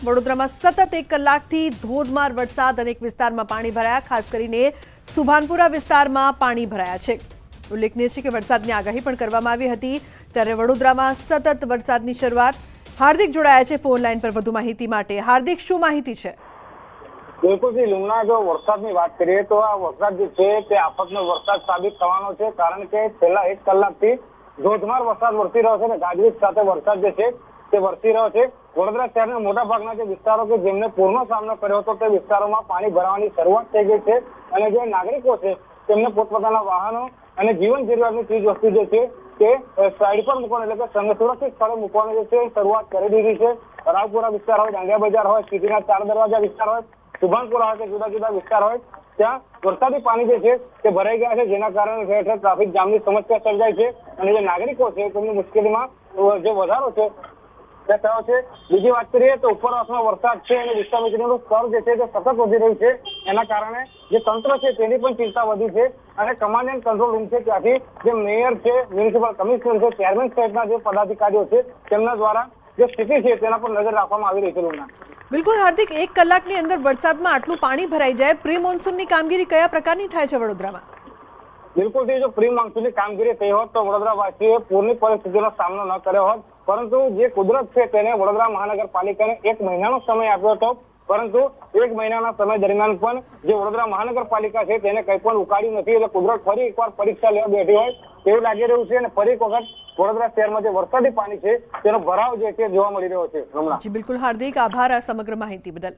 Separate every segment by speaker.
Speaker 1: વડોદરામાં સતત 1 કલાકથી ધોધમાર વરસાદ અનેક વિસ્તારમાં પાણી ભરાયા, ખાસ કરીને સુભાનપુરા વિસ્તારમાં પાણી ભરાયા છે। ઉલ્લેખનીય છે કે વરસાદની આગાહી પણ કરવામાં આવી હતી, ત્યારે વડોદરામાં સતત વરસાદની શરૂઆત। હાર્દિક જોડાયા છે ફોન લાઈન પર વધુ માહિતી માટે। હાર્દિક, શું માહિતી છે?
Speaker 2: બિલકુલ જી લુમના, જો વરસાદની વાત કરીએ તો આ વરસાદ જે છે તે આફતનો વરસાદ સાબિત થવાનો છે, કારણ કે છેલ્લા 1 કલાકથી ધોધમાર વરસાદ વરસી રહ્યો છે અને ગાજવીજ સાથે વરસાદ જે છે તે વરસી રહ્યો છે। વડોદરા શહેરના મોટાભાગના જે વિસ્તારો કે જેમને પૂરનો સામનો કર્યો હતો તે વિસ્તારોમાં પાણી ભરાવાની શરૂઆત થઈ ગઈ છે અને જે નાગરિકો છે તેમને પોતપોતાના વાહનો અને જીવન જરૂરિયાતની ચીજ વસ્તુ જે છે તે સાઈડ પર મૂકવાનું, એટલે કે સુરક્ષિત સ્થળે મૂકવાની જે છે શરૂઆત કરી દીધી છે। રાવપુરા વિસ્તાર હોય, દાંડિયા બજાર હોય, સિટીના 4 દરવાજા વિસ્તાર હોય, સુભાનપુરા હોય કે જુદા જુદા વિસ્તાર હોય, ત્યાં વરસાદી પાણી જે છે તે ભરાઈ ગયા છે, જેના કારણે ઠેર ઠેર ટ્રાફિક જામની સમસ્યા સર્જાય છે અને જે નાગરિકો છે તેમની મુશ્કેલીમાં જે વધારો છે તે થયો છે। બીજી વાત કરીએ તો ઉપરવાસમાં વરસાદ છે અને વિશ્વામિત્રીનું સ્તર જે છે તે સતત વધી રહ્યું છે, એના કારણે જે તંત્ર છે તેની પણ ચિંતા વધી છે અને કમાન્ડ એન્ડ કંટ્રોલ રૂમ છે ત્યાંથી જે મેયર છે, મ્યુનિસિપલ કમિશનર છે, ચેરમેન સહિતના જે પદાધિકારીઓ છે તેમના દ્વારા જે સ્થિતિ છે તેના પર નજર રાખવામાં આવી રહી છે।
Speaker 1: બિલકુલ હાર્દિક, 1 કલાકની અંદર વરસાદમાં આટલું પાણી ભરાઈ જાય, પ્રી મોન્સૂનની કામગીરી કયા પ્રકારની થાય છે વડોદરામાં?
Speaker 2: બિલકુલ, જો પ્રી મોન્સૂનની કામગીરી થઈ હોત તો વડોદરાવાસીઓએ પૂરની પરિસ્થિતિનો સામનો ન કર્યો હોત, પરંતુ જે કુદરત છે તેને વડોદરા મહાનગરપાલિકાને 1 મહિનાનો સમય આપ્યો હતો, પરંતુ 1 મહિનાના સમય દરમિયાન પણ જે વડોદરા મહાનગરપાલિકા છે તેને કંઈ પણ ઉકાળ્યું નથી, એટલે કુદરત ફરી એકવાર પરીક્ષા લેવા બેઠી હોય તેવું લાગી રહ્યું છે અને ફરી એક વખત વડોદરા શહેરમાં જે વરસાદી પાણી છે તેનો ભરાવ જે છે જોવા મળી રહ્યો છે।
Speaker 1: જી બિલકુલ હાર્દિક, આભાર આ સમગ્ર માહિતી બદલ।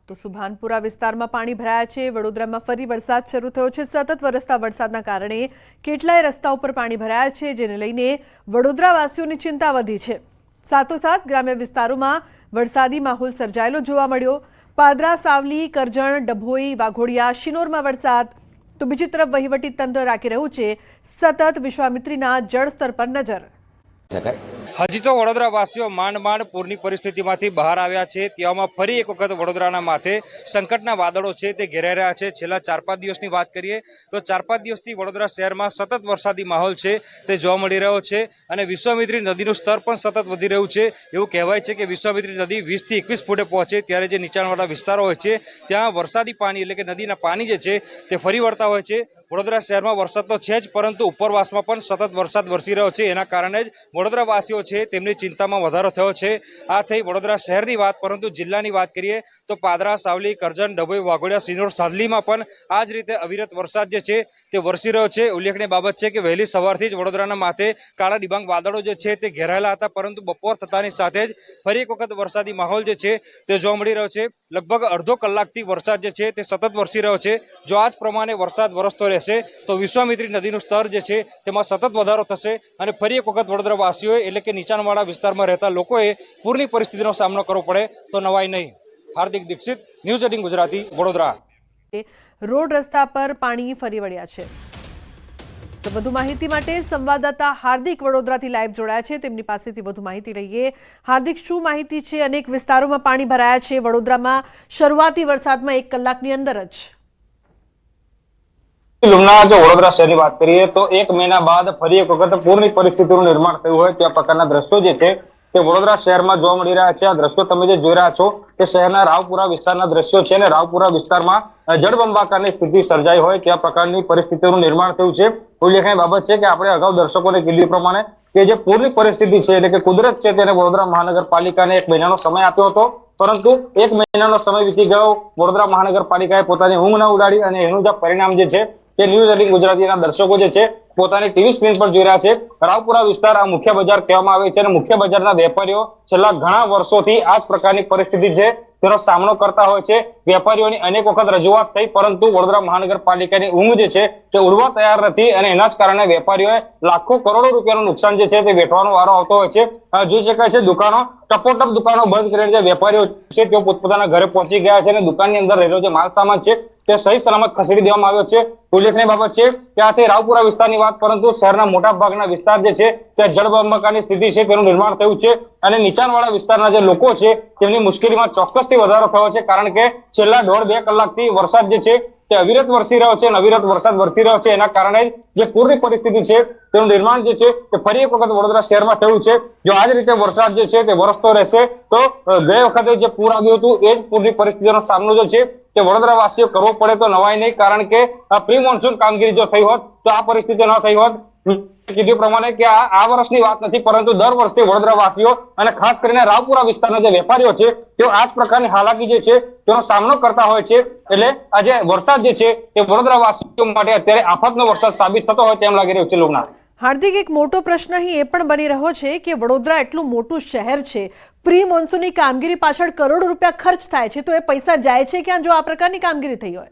Speaker 1: તો સુભાનપુરા વિસ્તારમાં પાણી ભરાયા છે। વડોદરામાં ફરી વરસાદ શરૂ થયો છે। સતત વરસતા વરસાદના કારણે કેટલાય રસ્તા ઉપર પાણી ભરાયા છે, જેને લઈને વડોદરાવાસીઓની ચિંતા વધી છે। સાથોસાથ ગ્રામ્ય વિસ્તારોમાં વરસાદી માહોલ સર્જાયેલો જોવા મળ્યો। પાદરા, સાવલી, કરજણ, ડભોઈ, વાઘોડિયા, શિનોરમાં વરસાદ, તો બીજી તરફ વહીવટી તંત્ર રાખી રહ્યું છે સતત વિશ્વામિત્રીના જળસ્તર પર નજર।
Speaker 3: હજી તો વડોદરાવાસીઓ માંડ પૂરની પરિસ્થિતિમાંથી બહાર આવ્યા છે, તેવામાં ફરી એક વખત વડોદરાના માથે સંકટના વાદળો છે તે ઘેરાઈ રહ્યા છે। છેલ્લા 4-5 દિવસની વાત કરીએ તો 4-5 દિવસથી વડોદરા શહેરમાં સતત વરસાદી માહોલ છે તે જોવા મળી રહ્યો છે અને વિશ્વામિત્રી નદીનું સ્તર પણ સતત વધી રહ્યું છે। એવું કહેવાય છે કે વિશ્વામિત્રી નદી 20 થી 21 ફૂટે પહોંચે ત્યારે જે નીચાણવાળા વિસ્તારો હોય છે ત્યાં વરસાદી પાણી એટલે કે નદીના પાણી જે છે તે ફરી વળતા હોય છે। વડોદરા શહેરમાં વરસાદ તો છે જ, પરંતુ ઉપરવાસમાં પણ સતત વરસાદ વરસી રહ્યો છે, એના કારણે જ વડોદરાવાસીઓ છે તેમની ચિંતામાં વધારો થયો છે। આ થઈ વડોદરા શહેરની વાત, પરંતુ જિલ્લાની વાત કરીએ તો પાદરા, સાવલી, કરજણ, ડભોઈ, વાઘોડિયા, સિનોર, સાદલીમાં પણ આ જ રીતે અવિરત વરસાદ જે છે તે વરસી રહ્યો છે। ઉલ્લેખનીય બાબત છે કે વહેલી સવારથી જ વડોદરાના માથે કાળા ડિબાંગ વાદળો જે છે તે ઘેરાયેલા હતા, પરંતુ બપોર થતાની સાથે જ ફરી એક વખત વરસાદી માહોલ જે છે તે જોવા મળી રહ્યો છે। લગભગ અડધો કલાકથી વરસાદ જે છે તે સતત વરસી રહ્યો છે। જો આ જ પ્રમાણે વરસાદ વરસતો રહેશે તો વિશ્વામિત્રી નદીનું સ્તર જે છે તેમાં સતત વધારો થશે અને ફરી એક વખત વડોદરાવાસીઓએ એટલે કે નીચાણવાળા વિસ્તારમાં રહેતા લોકોએ પૂરની પરિસ્થિતિનો સામનો કરવો પડે તો નવાઈ નહીં। હાર્દિક દીક્ષિત, ન્યૂઝ 18 ગુજરાતી, વડોદરા।
Speaker 1: રોડ રસ્તા પર પાણી ફરી વળ્યા છે। તો વધુ માહિતી માટે સંવાદદાતા હાર્દિક વડોદરાથી લાઈવ જોડાયા છે, તેમની પાસેથી વધુ માહિતી લઈએ। હાર્દિક, શું માહિતી છે? અનેક વિસ્તારોમાં પાણી ભરાયા છે વડોદરામાં શરૂઆતી વરસાદમાં 1 કલાકની અંદર જ।
Speaker 2: લુમના, જો વડોદરા શહેરની વાત કરીએ તો 1 મહિના બાદ ફરી એક વખત પૂરની પરિસ્થિતિનું નિર્માણ થયું હોય તે પ્રકારના દ્રશ્યો જે છે તે વડોદરા શહેરમાં જોવા મળી રહ્યા છે। આ દ્રશ્યો તમે જે જોઈ રહ્યા છો તે શહેરના રાવપુરા વિસ્તારના દ્રશ્યો છે અને રાવપુરા વિસ્તારમાં જળબંબાકારની સ્થિતિ સર્જાઈ હોય ત્યાં પ્રકારની પરિસ્થિતિનું નિર્માણ થયું છે। ઉલ્લેખનીય બાબત છે કે આપણે અગાઉ દર્શકોને કીધું પ્રમાણે કે જે પૂરની પરિસ્થિતિ છે એટલે કે કુદરત છે તેને વડોદરા મહાનગરપાલિકાને 1 મહિનાનો સમય આપ્યો હતો, પરંતુ 1 મહિનાનો સમય વીતી ગયો, વડોદરા મહાનગરપાલિકાએ પોતાની ઊંઘ ન ઉડાડી અને એનું જે પરિણામ જે છે તે ન્યૂઝ 18 ગુજરાતીના દર્શકો જે છે પોતાની ટીવી સ્ક્રીન પર જોઈ રહ્યા છે। રાવપુરા વિસ્તાર આ મુખ્ય બજાર કહેવામાં આવે છે અને મુખ્ય બજારના વેપારીઓ છેલ્લા ઘણા વર્ષોથી આ જ પ્રકારની પરિસ્થિતિ છે તેનો સામનો કરતા હોય છે। વેપારીઓની અનેક વખત રજૂઆત થઈ, પરંતુ વડોદરા મહાનગરપાલિકાની ઊંઘ જે છે તે ઉડવા તૈયાર નથી અને એના જ કારણે વેપારીઓએ લાખો કરોડો રૂપિયાનું નુકસાન જે છે તે વેઠવાનો વારો આવતો હોય છે। જોઈ શકાય છે દુકાનો ટપોટપ દુકાનો બંધ કરીને જે વેપારીઓ છે તેઓ પોતપોતાના ઘરે પહોંચી ગયા છે અને દુકાનની અંદર રહેલો જે માલ સામાન છે તે સહી સલામત ખસેડી દેવામાં આવ્યો છે। ઉલ્લેખનીય બાબત છે કે આ રાવપુરા વિસ્તારની વાત, પરંતુ શહેરના મોટા ભાગના વિસ્તાર જે છે ત્યાં જળબંબાકારની સ્થિતિ છે તેનું નિર્માણ થયું છે અને નીચાણવાળા વિસ્તારના જે લોકો છે તેમની મુશ્કેલીમાં ચોક્કસથી વધારો થયો છે, કારણ કે છેલ્લા 1.5-2 કલાકથી વરસાદ જે છે તે અવિરત વરસી રહ્યો છે અને અવિરત વરસાદ વરસી રહ્યો છે. એના કારણે જે પૂરની પરિસ્થિતિ છે તેનું નિર્માણ જે છે તે ફરી એક વખત વડોદરા શહેરમાં થયું છે. જો આ જ રીતે વરસાદ જે છે તે વરસતો રહેશે તો ગઈ વખતે જે પૂર આવ્યું હતું એ જ પૂરની પરિસ્થિતિનો સામનો જે છે તે વડોદરા વાસીઓ કરવો પડે તો નવાઈ નહીં, કારણ કે પ્રી મોન્સૂન કામગીરી જો થઈ હોત તો આ પરિસ્થિતિ ન થઈ હોત. કીધું પ્રમાણે કે આ વર્ષની વાત નથી, પરંતુ દર વર્ષે વડોદરા વાસીઓ અને ખાસ કરીને રાવપુરા વિસ્તારના જે વેપારીઓ છે તેઓ આ જ પ્રકારની હાલાકી જે છે તેનો સામનો કરતા હોય છે. એટલે આજે વરસાદ જે છે તે વડોદરા વાસીઓ માટે અત્યારે આફતનો વરસાદ સાબિત થતો હોય તેમ લાગી રહ્યું છે. લોગના
Speaker 1: હાર્દિક, એક મોટો પ્રશ્ન અહીં એ પણ બની રહ્યો છે કે વડોદરા એટલું મોટું શહેર છે, પ્રી મોન્સૂનની કામગીરી પાછળ કરોડો રૂપિયા ખર્ચ થાય છે, તો એ પૈસા જાય છે ક્યાં જો આ પ્રકારની કામગીરી થઈ હોય?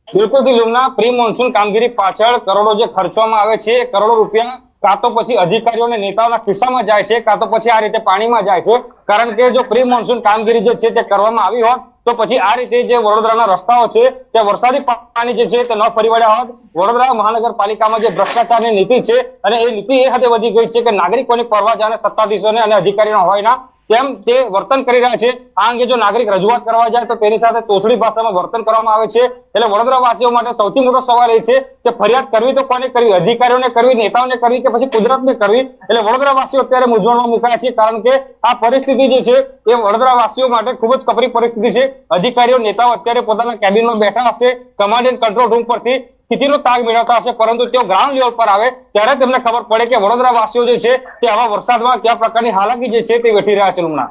Speaker 2: બિલકુલ લુમના, પ્રી મોન્સૂન કામગીરી પાછળ કરોડો જે ખર્ચવામાં આવે છે, કરોડો રૂપિયા કાં તો પછી અધિકારીઓ અને નેતાઓના ખિસ્સામાં જાય છે, કાં તો પછી આ રીતે પાણીમાં જાય છે. કારણ કે જો પ્રી મોન્સૂન કામગીરી જે છે તે કરવામાં આવી હોત તો પછી આ રીતે જે વડોદરાના રસ્તાઓ છે તે વરસાદી પાણી જે છે તે ન ફરી વળ્યા હોત. વડોદરા મહાનગરપાલિકામાં જે ભ્રષ્ટાચારની નીતિ છે અને એ નીતિ એ હદે વધી ગઈ છે કે નાગરિકોની પરવા જાણે સત્તાધીશોને અને અધિકારીઓ હોય ના તેમ તે વર્તન કરી રહ્યા છે. આ અંગે જો નાગરિક રજૂઆત કરવા જાય તો તેની સાથે તોછડી ભાષામાં વર્તન કરવામાં આવે છે. એટલે વડોદરા વાસીઓ માટે સૌથી મોટો સવાલ એ છે કે ફરિયાદ કરવી તો કોને કરવી, અધિકારીઓને કરવી, નેતાઓને કરવી કે પછી કુદરતને કરવી? એટલે વડોદરા વાસીઓ અત્યારે મૂંઝવણમાં મુકાયા છે, કારણ કે આ પરિસ્થિતિ જે છે એ વડોદરા વાસીઓ માટે ખૂબ જ કપરી પરિસ્થિતિ છે. અધિકારીઓ નેતાઓ અત્યારે પોતાના કેબિનમાં બેઠા હશે, કમાન્ડ એન્ડ કંટ્રોલ રૂમ પરથી સ્થિતિનો તાગ મેળવતા હશે, પરંતુ તેઓ ગ્રાઉન્ડ લેવલ પર આવે ત્યારે તેમને ખબર પડે કે વડોદરા વાસીઓ જે છે તે આવા વરસાદમાં કયા પ્રકારની હાલાકી જે છે તે વેઠી રહ્યા છે. લુમના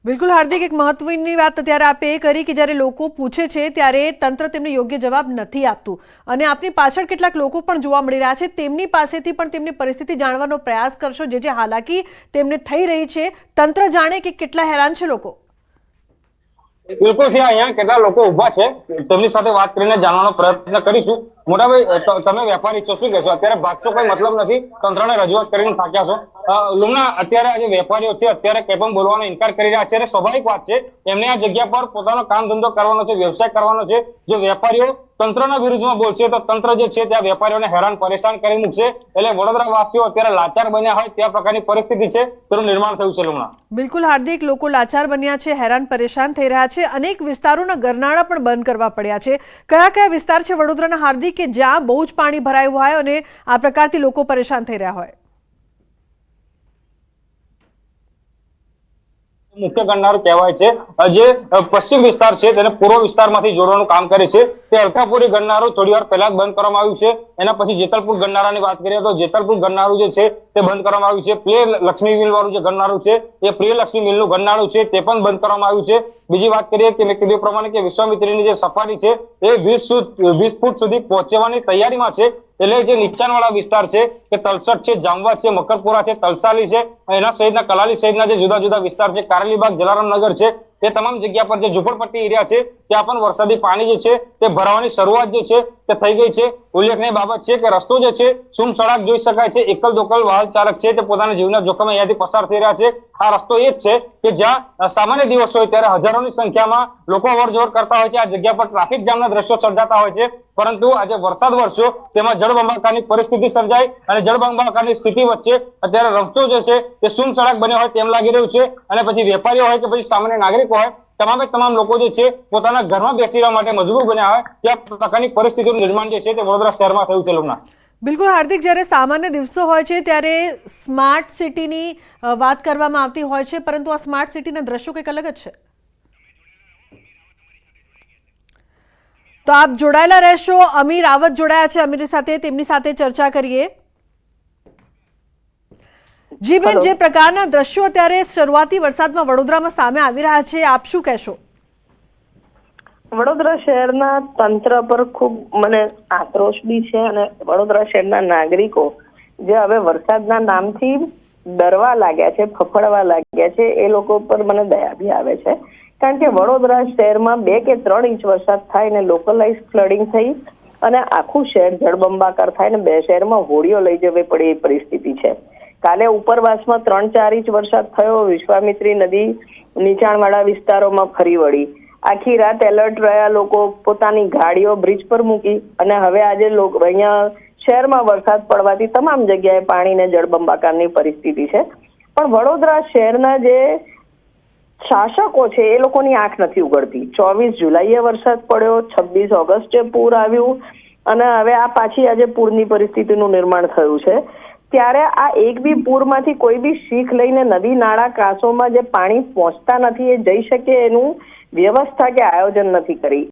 Speaker 1: બિલકુલ હાર્દિક, એક મહત્વની વાત અત્યારે આપે એ કરી કે જ્યારે લોકો પૂછે છે ત્યારે તંત્ર તેમને યોગ્ય જવાબ નથી આપતું, અને આપની પાછળ કેટલાક લોકો પણ જોવા મળી રહ્યા છે, તેમની પાસેથી પણ તેમની પરિસ્થિતિ જાણવાનો પ્રયાસ કરશો. જે હાલાકી તેમને થઈ રહી છે, તંત્ર જાણે કે કેટલા હેરાન છે લોકો.
Speaker 2: બિલકુલ છે, અહીંયા કેટલા લોકો ઉભા છે તેમની સાથે વાત કરીને જાણવાનો પ્રયત્ન કરીશું. મોટાભાઈ, તમે વેપારી છો, શું કહેશો? અત્યારે ભાગશો કોઈ મતલબ નથી, તંત્રને રજૂઆત કરીને થાક્યા છો. લુમના, અત્યારે આજે વેપારીઓ છે અત્યારે કંઈ પણ બોલવાનો ઇનકાર કરી રહ્યા છે અને સ્વાભાવિક વાત છે, એમને આ જગ્યા પર પોતાનો કામ ધંધો કરવાનો છે, વ્યવસાય કરવાનો છે. જો વેપારીઓ તંત્રના વિરુદ્ધમાં બોલશે તો તંત્ર જે છે ત્યાં વેપારીઓને હેરાન પરેશાન કરી મૂકશે. એટલે વડોદરા વાસીઓ અત્યારે લાચાર બન્યા હોય ત્યાં પ્રકારની પરિસ્થિતિ છે તેનું નિર્માણ થયું છે. લુમના
Speaker 1: બિલકુલ હાર્દિક, લોકો લાચાર બન્યા છે, હેરાન પરેશાન થઈ રહ્યા છે, અનેક વિસ્તારોના ગરનાળા પણ બંધ કરવા પડ્યા છે. કયા કયા વિસ્તાર છે વડોદરાના હાર્દિક કે જ્યાં બહુ જ પાણી ભરાયું હોય અને આ પ્રકારથી લોકો પરેશાન થઈ રહ્યા હોય?
Speaker 2: મુખ્ય ગરનાળું કહેવાય છે, જે પશ્ચિમ વિસ્તાર છે તેને પૂર્વ વિસ્તારમાંથી જોડવાનું કામ કરે છે. તે અલકાપુરી ગરનાળું થોડી વાર પહેલા જ બંધ કરવામાં આવ્યું છે. એના પછી જેતલપુર ગરનાળાની વાત કરીએ તો જેતલપુર ગરનાળું જે છે તે બંધ કરવામાં આવ્યું છે. પ્રિય લક્ષ્મી મિલ વાળું જે ગરનાળું છે એ પ્રિય લક્ષ્મી મિલનું ગરનાળું છે તે પણ બંધ કરવામાં આવ્યું છે. બીજી વાત કરીએ કે મેં કીધું પ્રમાણે કે વિશ્વામિત્રીની જે સપાટી છે એ 20 ફૂટ સુધી પહોંચવાની તૈયારીમાં છે. એટલે જે નીચાણવાળા વિસ્તાર છે કે તલસટ છે, જામવા છે, મકરપુરા છે, તલસાલી છે, એના સહિતના કલાલી સહિતના જે જુદા જુદા વિસ્તાર છે, કારેલીબાગ, જલારામનગર છે, તે તમામ જગ્યા પર જે ઝુંપડપટ્ટી એરિયા છે ત્યાં પણ વરસાદી પાણી જે છે તે ભરાવાની શરૂઆત જે છે તે થઈ ગઈ છે. ઉલ્લેખનીય બાબત છે કે રસ્તો જે છે સુમસડાક જોઈ શકાય છે. એકલ દોકલ વાહન ચાલક છે તે પોતાના જીવના જોખમે અહીંયાથી પસાર થઈ રહ્યા છે. આ રસ્તો એ જ છે કે જ્યાં સામાન્ય દિવસ હોય ત્યારે હજારોની સંખ્યામાં લોકો અવરજવર કરતા હોય છે. આ જગ્યા પર ટ્રાફિક જામના દ્રશ્યો સર્જાતા હોય છે, પરંતુ આજે વરસાદ વરસ્યો તેમાં જળબંબાકારની પરિસ્થિતિ સર્જાઈ અને જળબંબાકારની સ્થિતિ વચ્ચે અત્યારે રસ્તો જે છે તે સુમસડાક બન્યો હોય તેમ લાગી રહ્યું છે. અને પછી વેપારીઓ હોય કે પછી સામાન્ય નાગરિકો હોય, તમામ લોકો જે છે પોતાના ઘરમાં બેસી રહેવા માટે મજબૂર બન્યા હોય ત્યાં પ્રકારની પરિસ્થિતિનું નિર્માણ જે છે તે વડોદરા શહેરમાં થયું છે. લુમના
Speaker 1: બિલકુલ હાર્દિક, જ્યારે સામાન્ય દિવસો હોય છે ત્યારે સ્માર્ટ સિટીની વાત કરવામાં આવતી હોય છે, પરંતુ આ સ્માર્ટ સિટીના દ્રશ્યો કંઈક અલગ જ છે. તો આપ જોડાયેલા રહેશો. અમીર રાવત જોડાયા છે અમીર સાથે, તેમની સાથે ચર્ચા કરીએ. જી બેન, જે પ્રકારના દ્રશ્યો અત્યારે શરૂઆતી વરસાદમાં વડોદરામાં સામે આવી રહ્યા છે, આપ શું કહેશો?
Speaker 4: વડોદરા શહેરના તંત્ર પર ખૂબ મને આક્રોશ બી છે, અને વડોદરા શહેરના નાગરિકો જે હવે વરસાદના નામથી ડરવા લાગ્યા છે, ફફડવા લાગ્યા છે, એ લોકો પર મને દયા બી આવે છે. કારણ કે વડોદરા શહેરમાં 2 કે 3 ઇંચ વરસાદ થાય ને લોકલાઇઝ ફ્લડિંગ થઈ અને આખું શહેર જળબંબાકાર થાય ને 2 શહેરમાં હોડીઓ લઈ જવી પડે એ પરિસ્થિતિ છે. કાલે ઉપરવાસમાં 3-4 ઇંચ વરસાદ થયો. વિશ્વામિત્રી નદી નીચાણવાળા વિસ્તારોમાં ફરી વળી. આખી રાત એલર્ટ રહ્યા લોકો, પોતાની ગાડીઓ બ્રિજ પર મૂકી, અને હવે આજે લોકો અહીંયા શહેરમાં વરસાદ પડવાથી તમામ જગ્યાએ પાણી ને જળબંબાકારની પરિસ્થિતિ છે. પણ વડોદરા શહેરના જે શાસકો છે એ લોકોની આંખ નથી ઉગડતી. 24 જુલાઈએ વરસાદ પડ્યો, 26 ઓગસ્ટે પૂર આવ્યું અને હવે આ પાછી આજે પૂરની પરિસ્થિતિનું નિર્માણ થયું છે. ત્યારે આ એક બી પૂરમાંથી કોઈ બી શીખ લઈને નદી નાળા કાંસોમાં જે પાણી પહોંચતા નથી એ જઈ શકે એનું વ્યવસ્થા કે આયોજન નથી કરી.